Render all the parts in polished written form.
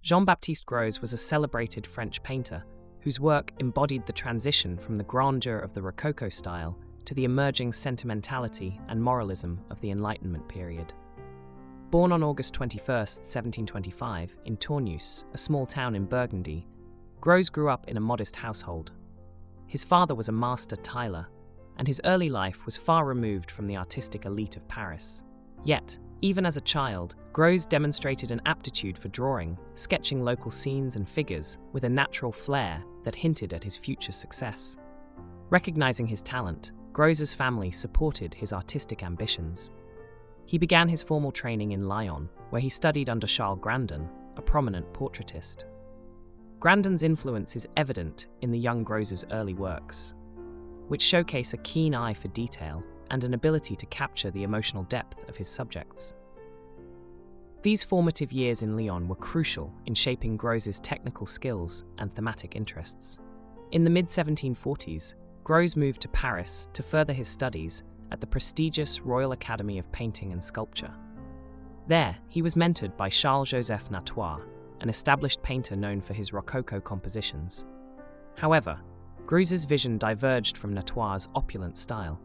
Jean-Baptiste Greuze was a celebrated French painter whose work embodied the transition from the grandeur of the Rococo style to the emerging sentimentality and moralism of the Enlightenment period. Born on August 21, 1725, in Tournus, a small town in Burgundy, Greuze grew up in a modest household. His father was a master tiler, and his early life was far removed from the artistic elite of Paris. Yet, even as a child, Greuze demonstrated an aptitude for drawing, sketching local scenes and figures with a natural flair that hinted at his future success. Recognizing his talent, Greuze's family supported his artistic ambitions. He began his formal training in Lyon, where he studied under Charles Grandon, a prominent portraitist. Grandon's influence is evident in the young Greuze's early works, which showcase a keen eye for detail and an ability to capture the emotional depth of his subjects. These formative years in Lyon were crucial in shaping Greuze's technical skills and thematic interests. In the mid-1740s, Greuze moved to Paris to further his studies at the prestigious Royal Academy of Painting and Sculpture. There, he was mentored by Charles-Joseph Natoire, an established painter known for his Rococo compositions. However, Greuze's vision diverged from Natoire's opulent style.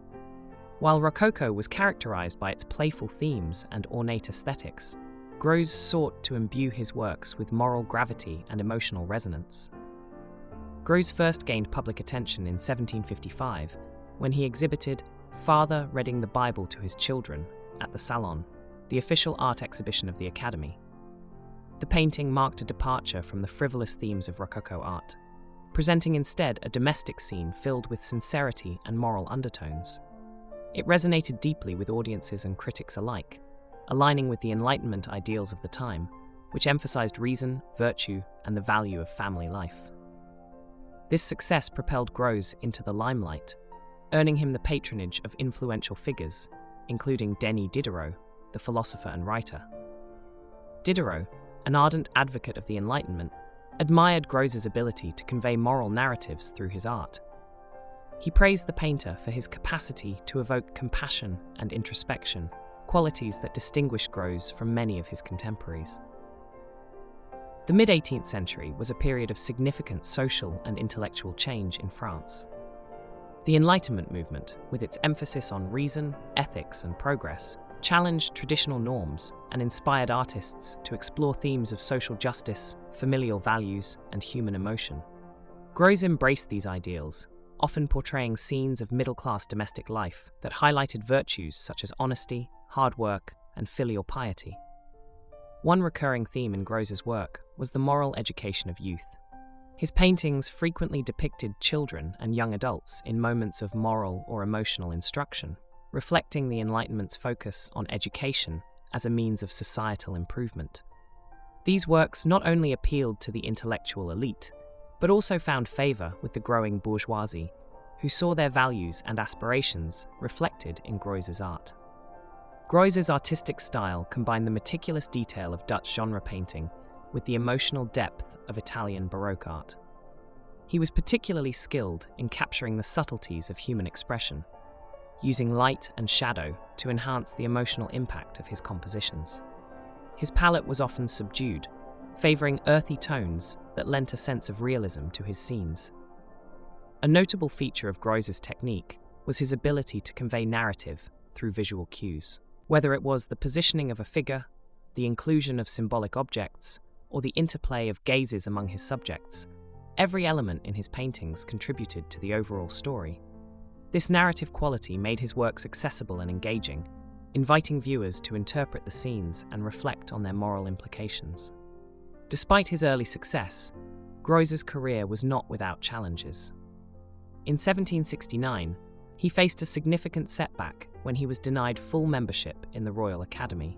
While Rococo was characterized by its playful themes and ornate aesthetics, Greuze sought to imbue his works with moral gravity and emotional resonance. Greuze first gained public attention in 1755 when he exhibited Father Reading the Bible to His Children at the Salon, the official art exhibition of the Academy. The painting marked a departure from the frivolous themes of Rococo art, presenting instead a domestic scene filled with sincerity and moral undertones. It resonated deeply with audiences and critics alike, aligning with the Enlightenment ideals of the time, which emphasized reason, virtue, and the value of family life. This success propelled Greuze into the limelight, earning him the patronage of influential figures, including Denis Diderot, the philosopher and writer. Diderot, an ardent advocate of the Enlightenment, admired Greuze's ability to convey moral narratives through his art. He praised the painter for his capacity to evoke compassion and introspection, qualities that distinguished Greuze from many of his contemporaries. The mid-18th century was a period of significant social and intellectual change in France. The Enlightenment movement, with its emphasis on reason, ethics, and progress, challenged traditional norms and inspired artists to explore themes of social justice, familial values, and human emotion. Greuze embraced these ideals, often portraying scenes of middle-class domestic life that highlighted virtues such as honesty, hard work, and filial piety. One recurring theme in Greuze's work was the moral education of youth. His paintings frequently depicted children and young adults in moments of moral or emotional instruction, reflecting the Enlightenment's focus on education as a means of societal improvement. These works not only appealed to the intellectual elite, but also found favor with the growing bourgeoisie, who saw their values and aspirations reflected in Greuze's art. Greuze's artistic style combined the meticulous detail of Dutch genre painting with the emotional depth of Italian Baroque art. He was particularly skilled in capturing the subtleties of human expression, using light and shadow to enhance the emotional impact of his compositions. His palette was often subdued, favoring earthy tones that lent a sense of realism to his scenes. A notable feature of Greuze's technique was his ability to convey narrative through visual cues. Whether it was the positioning of a figure, the inclusion of symbolic objects, or the interplay of gazes among his subjects, every element in his paintings contributed to the overall story. This narrative quality made his works accessible and engaging, inviting viewers to interpret the scenes and reflect on their moral implications. Despite his early success, Greuze's career was not without challenges. In 1769, he faced a significant setback when he was denied full membership in the Royal Academy.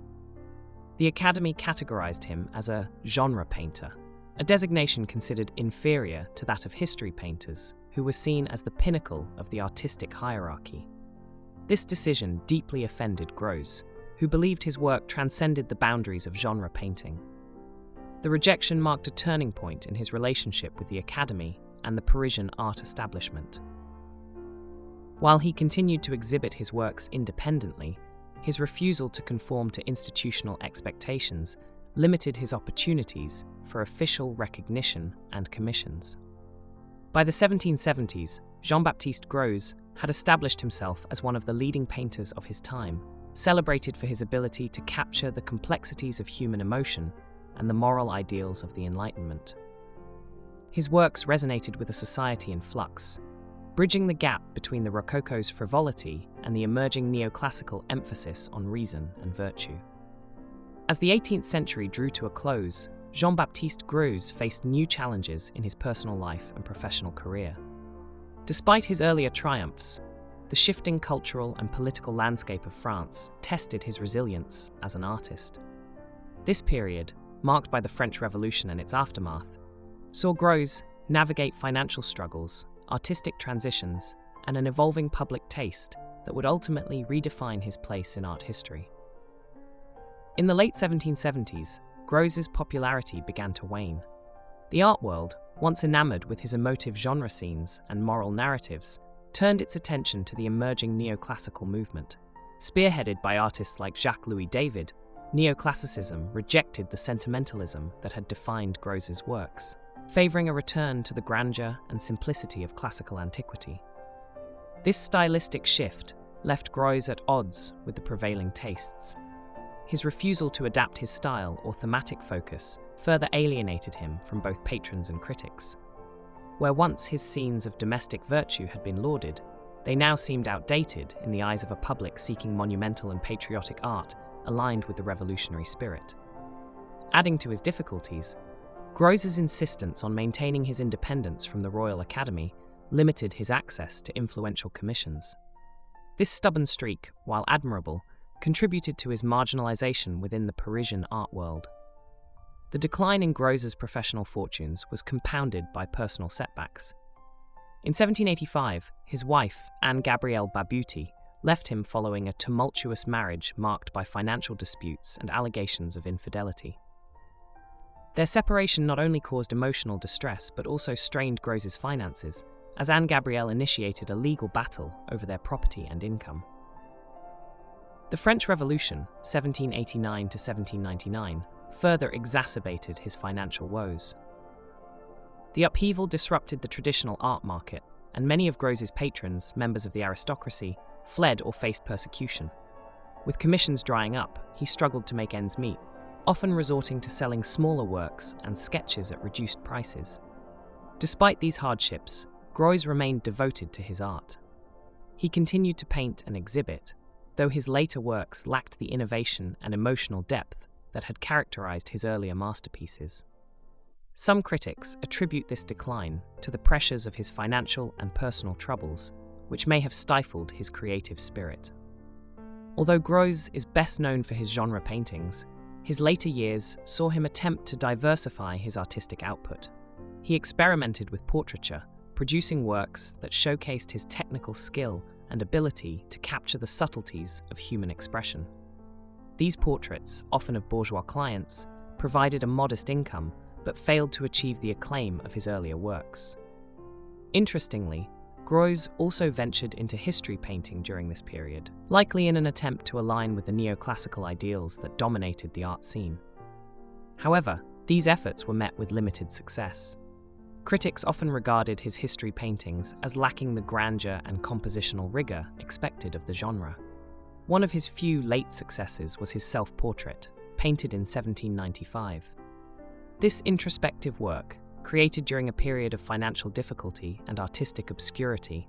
The Academy categorized him as a genre painter, a designation considered inferior to that of history painters, who were seen as the pinnacle of the artistic hierarchy. This decision deeply offended Greuze, who believed his work transcended the boundaries of genre painting. The rejection marked a turning point in his relationship with the Academy and the Parisian art establishment. While he continued to exhibit his works independently, his refusal to conform to institutional expectations limited his opportunities for official recognition and commissions. By the 1770s, Jean-Baptiste Greuze had established himself as one of the leading painters of his time, celebrated for his ability to capture the complexities of human emotion and the moral ideals of the Enlightenment. His works resonated with a society in flux, bridging the gap between the Rococo's frivolity and the emerging neoclassical emphasis on reason and virtue. As the 18th century drew to a close, Jean-Baptiste Greuze faced new challenges in his personal life and professional career. Despite his earlier triumphs, the shifting cultural and political landscape of France tested his resilience as an artist. This period, marked by the French Revolution and its aftermath, saw Greuze navigate financial struggles, artistic transitions, and an evolving public taste that would ultimately redefine his place in art history. In the late 1770s, Greuze's popularity began to wane. The art world, once enamored with his emotive genre scenes and moral narratives, turned its attention to the emerging neoclassical movement. Spearheaded by artists like Jacques-Louis David, neoclassicism rejected the sentimentalism that had defined Greuze's works, favoring a return to the grandeur and simplicity of classical antiquity. This stylistic shift left Greuze at odds with the prevailing tastes. His refusal to adapt his style or thematic focus further alienated him from both patrons and critics. Where once his scenes of domestic virtue had been lauded, they now seemed outdated in the eyes of a public seeking monumental and patriotic art aligned with the revolutionary spirit. Adding to his difficulties, Greuze's insistence on maintaining his independence from the Royal Academy limited his access to influential commissions. This stubborn streak, while admirable, contributed to his marginalization within the Parisian art world. The decline in Greuze's professional fortunes was compounded by personal setbacks. In 1785, his wife, Anne-Gabrielle Babuti, left him following a tumultuous marriage marked by financial disputes and allegations of infidelity. Their separation not only caused emotional distress but also strained Greuze's finances, as Anne-Gabrielle initiated a legal battle over their property and income. The French Revolution, 1789 to 1799, further exacerbated his financial woes. The upheaval disrupted the traditional art market, and many of Greuze's patrons, members of the aristocracy, fled or faced persecution. With commissions drying up, he struggled to make ends meet, often resorting to selling smaller works and sketches at reduced prices. Despite these hardships, Greuze remained devoted to his art. He continued to paint and exhibit, though his later works lacked the innovation and emotional depth that had characterized his earlier masterpieces. Some critics attribute this decline to the pressures of his financial and personal troubles, which may have stifled his creative spirit. Although Greuze is best known for his genre paintings, his later years saw him attempt to diversify his artistic output. He experimented with portraiture, producing works that showcased his technical skill and ability to capture the subtleties of human expression. These portraits, often of bourgeois clients, provided a modest income but failed to achieve the acclaim of his earlier works. Interestingly, Greuze also ventured into history painting during this period, likely in an attempt to align with the neoclassical ideals that dominated the art scene. However, these efforts were met with limited success. Critics often regarded his history paintings as lacking the grandeur and compositional rigor expected of the genre. One of his few late successes was his self-portrait, painted in 1795. This introspective work, created during a period of financial difficulty and artistic obscurity,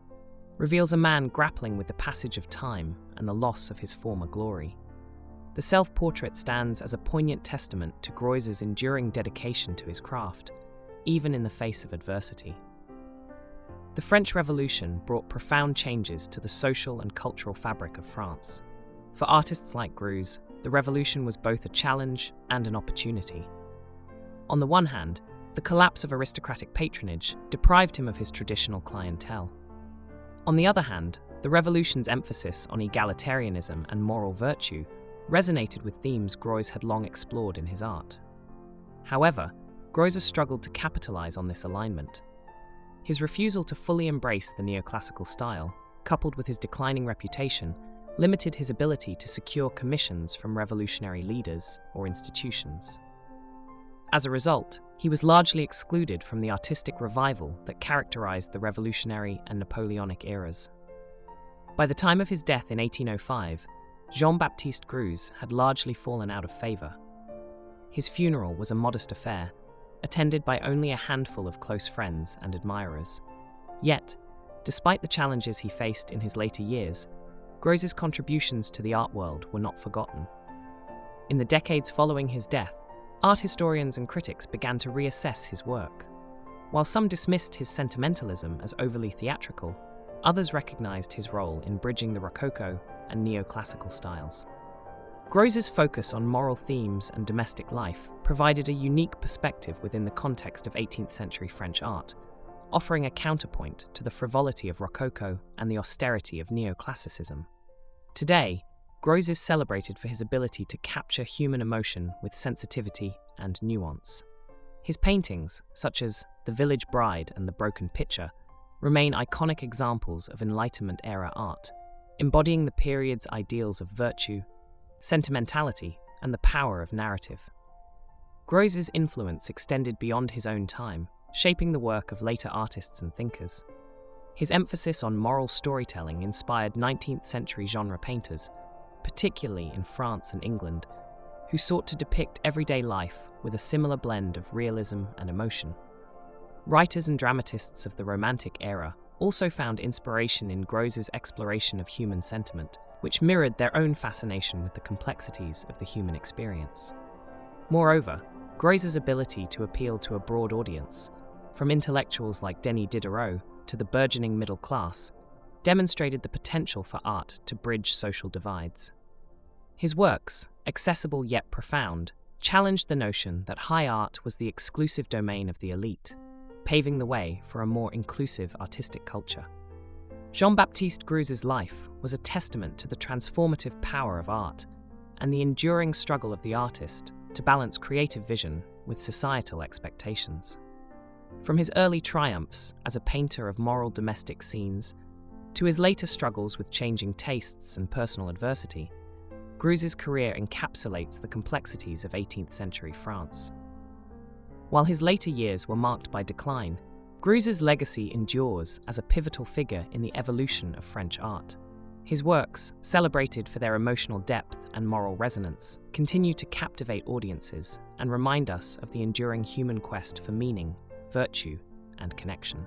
reveals a man grappling with the passage of time and the loss of his former glory. The self-portrait stands as a poignant testament to Greuze's enduring dedication to his craft, even in the face of adversity. The French Revolution brought profound changes to the social and cultural fabric of France. For artists like Greuze, the revolution was both a challenge and an opportunity. On the one hand, the collapse of aristocratic patronage deprived him of his traditional clientele. On the other hand, the revolution's emphasis on egalitarianism and moral virtue resonated with themes Greuze had long explored in his art. However, Greuze struggled to capitalize on this alignment. His refusal to fully embrace the neoclassical style, coupled with his declining reputation, limited his ability to secure commissions from revolutionary leaders or institutions. As a result, he was largely excluded from the artistic revival that characterized the Revolutionary and Napoleonic eras. By the time of his death in 1805, Jean-Baptiste Greuze had largely fallen out of favor. His funeral was a modest affair, attended by only a handful of close friends and admirers. Yet, despite the challenges he faced in his later years, Greuze's contributions to the art world were not forgotten. In the decades following his death, art historians and critics began to reassess his work. While some dismissed his sentimentalism as overly theatrical, others recognized his role in bridging the Rococo and neoclassical styles. Greuze's focus on moral themes and domestic life provided a unique perspective within the context of 18th century French art, offering a counterpoint to the frivolity of Rococo and the austerity of neoclassicism. Today, Greuze is celebrated for his ability to capture human emotion with sensitivity and nuance. His paintings, such as The Village Bride and The Broken Pitcher, remain iconic examples of Enlightenment-era art, embodying the period's ideals of virtue, sentimentality, and the power of narrative. Greuze's influence extended beyond his own time, shaping the work of later artists and thinkers. His emphasis on moral storytelling inspired 19th century genre painters, particularly in France and England, who sought to depict everyday life with a similar blend of realism and emotion. Writers and dramatists of the Romantic era also found inspiration in Greuze's exploration of human sentiment, which mirrored their own fascination with the complexities of the human experience. Moreover, Greuze's ability to appeal to a broad audience, from intellectuals like Denis Diderot to the burgeoning middle class, demonstrated the potential for art to bridge social divides. His works, accessible yet profound, challenged the notion that high art was the exclusive domain of the elite, paving the way for a more inclusive artistic culture. Jean-Baptiste Greuze's life was a testament to the transformative power of art and the enduring struggle of the artist to balance creative vision with societal expectations. From his early triumphs as a painter of moral domestic scenes to his later struggles with changing tastes and personal adversity, Greuze's career encapsulates the complexities of 18th century France. While his later years were marked by decline, Greuze's legacy endures as a pivotal figure in the evolution of French art. His works, celebrated for their emotional depth and moral resonance, continue to captivate audiences and remind us of the enduring human quest for meaning, virtue, and connection.